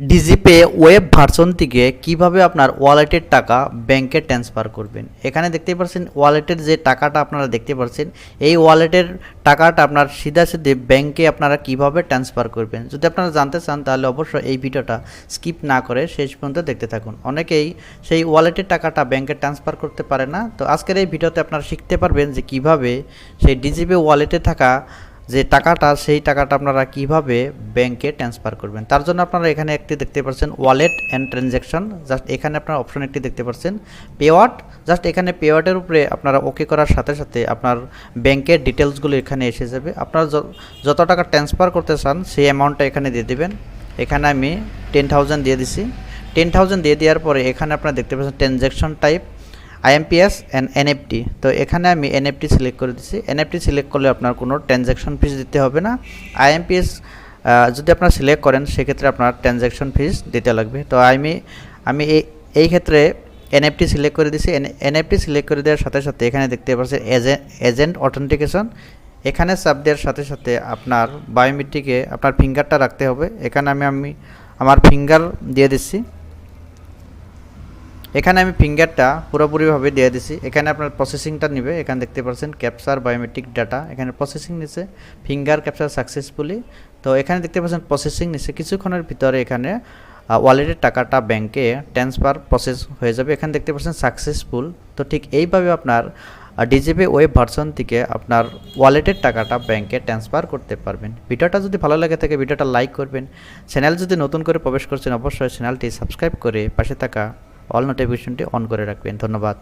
ডিজিপে web version থেকে কিভাবে আপনার ওয়ালেটের টাকা ব্যাংকে ট্রান্সফার করবেন। এখানে দেখতে পাচ্ছেন ওয়ালেটের যে টাকাটা আপনারা দেখতে পাচ্ছেন, এই ওয়ালেটের টাকাটা আপনার সিধাসিধি ব্যাংকে আপনারা কিভাবে ট্রান্সফার করবেন। যদি আপনারা জানতে চান তাহলে অবশ্যই এই ভিডিওটা স্কিপ না করে শেষ পর্যন্ত দেখতে থাকুন। অনেকেই সেই ওয়ালেটের টাকাটা ব্যাংকে ট্রান্সফার করতে পারে না, তো আজকের এই ভিডিওতে আপনারা শিখতে পারবেন যে কিভাবে সেই ডিজিপে ওয়ালেটে থাকা যে টাকাটা সেই টাকাটা আপনারা কিভাবে ব্যাংকে ট্রান্সফার করবেন। তার জন্য আপনারা এখানে একটি দেখতে পাচ্ছেন ওয়ালেট অ্যান্ড ট্রানজ্যাকশন, জাস্ট এখানে আপনারা অপশন একটি দেখতে পাচ্ছেন পেওয়াট। জাস্ট এখানে পেওয়াটের উপরে আপনারা ওকে করার সাথে সাথে আপনার ব্যাংকের ডিটেলসগুলো এখানে এসে যাবে। আপনারা যত টাকা ট্রান্সফার করতে চান সেই অ্যামাউন্টটা এখানে দিয়ে দেবেন। এখানে আমি 10,000 দিয়ে দিছি। 10,000 দিয়ে দেওয়ার পরে এখানে আপনারা দেখতে পাচ্ছেন transaction type IMPS and NFT. তো এখানে আমি এনএফটি সিলেক্ট করে দিচ্ছি। এনএফটি সিলেক্ট করলে আপনার কোনো ট্রানজ্যাকশন ফিস দিতে হবে না। আইএমপিএস যদি আপনারা সিলেক্ট করেন সেক্ষেত্রে আপনার ট্রানজ্যাকশন ফিস দিতে লাগবে। তো আমি এই ক্ষেত্রে এনএফটি সিলেক্ট করে দিচ্ছি। এনএফটি সিলেক্ট করে দেওয়ার সাথে সাথে এখানে দেখতে পাচ্ছেন এজেন্ট অথেন্টিকেশন। এখানে চাপ দেওয়ার সাথে সাথে আপনার বায়োমেট্রিকে আপনার ফিঙ্গারটা রাখতে হবে। এখানে আমি আমার ফিঙ্গার দিয়ে দিচ্ছি। এখানে আমি ফিঙ্গারটা পুরোপুরিভাবে দিয়ে দিছি। এখানে আপনার প্রসেসিংটা নেবে। এখানে দেখতে পাচ্ছেন ক্যাপচার বায়োমেট্রিক ডাটা, এখানে প্রসেসিং নিচ্ছে, ফিঙ্গার ক্যাপচার সাকসেসফুলি। তো এখানে দেখতে পাচ্ছেন প্রসেসিং নিচ্ছে। কিছুক্ষণের ভিতরে এখানে ওয়ালেটের টাকাটা ব্যাংকে ট্রান্সফার প্রসেস হয়ে যাবে। এখানে দেখতে পাচ্ছেন সাকসেসফুল। তো ঠিক এইভাবে আপনার ডিজিপে ওয়েব ভার্সন থেকে আপনার ওয়ালেটের টাকাটা ব্যাংকে ট্রান্সফার করতে পারবেন। ভিডিওটা যদি ভালো লাগে থাকে ভিডিওটা লাইক করবেন। চ্যানেল যদি নতুন করে প্রবেশ করছেন অবশ্যই চ্যানেলটি সাবস্ক্রাইব করে পাশে থাকা অল নোটিফিকেশনটি অন করে রাখবেন। ধন্যবাদ।